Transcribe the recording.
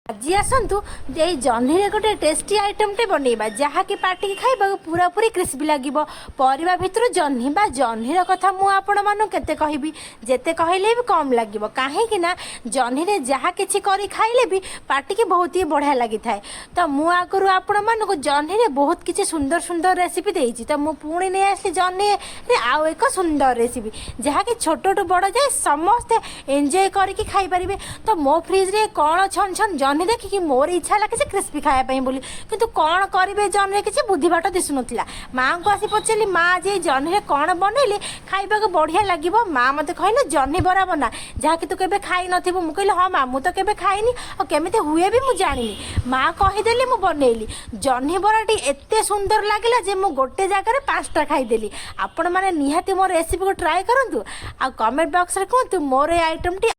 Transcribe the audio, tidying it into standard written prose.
आज आसतु ये जह्नी गोटे टेस्टी आइटमटे बनइबा जहाँकि पार्टी की खाइबा पूरा पूरी क्रिस्पी लगे परिवा भितर जह्नी बा जह्नीर कथा मु आपण मानु केते कहबी जेते कहले भी कम लगे कहीं ना जह्नी रे जहाँ किछि करी खाइले भी पार्टी की बहुत ही बढ़िया लगी थाए। तो मु आगु आपण मानु जह्नी रे बहुत किछि सुंदर सुंदर रेसिपी देइछि तो मु पुणी नहीं आसली जह्नी रे आउ एक सुंदर रेसिपी जहाँ कि छोट बड़ जाए समस्ते एंजॉय करके खाई पारिबे। तो मो फ्रिज रे कौन छन छन जह्नी देखिकी मोर इच्छा है किसी क्रिस्पी खायापाई बोली किंतु कौन करेंगे जह्नी किसी बुद्धि बाट दिशु नाला। माँ को आसी पचारि माँ आज जह्नी कौन बनइले खाइबा बढ़िया लगे। माँ मत कहले जह्नी बरा बना जहाँकि तू केबे खाई नथिबु। मु कहले हाँ माँ मुझे केबे खाइनी और केमिति हुए भी मुझे जानिनी। माँ कहीदेली मु बनइली जह्नी बराटी एते सुंदर लगिला जे मु गोटे जगार 5टा खाईदेली। आपण मैंने निहाती मोर रेसिपी को ट्राए करंतु आ कमेंट बॉक्स रे कहतु मोर ए आइटम टी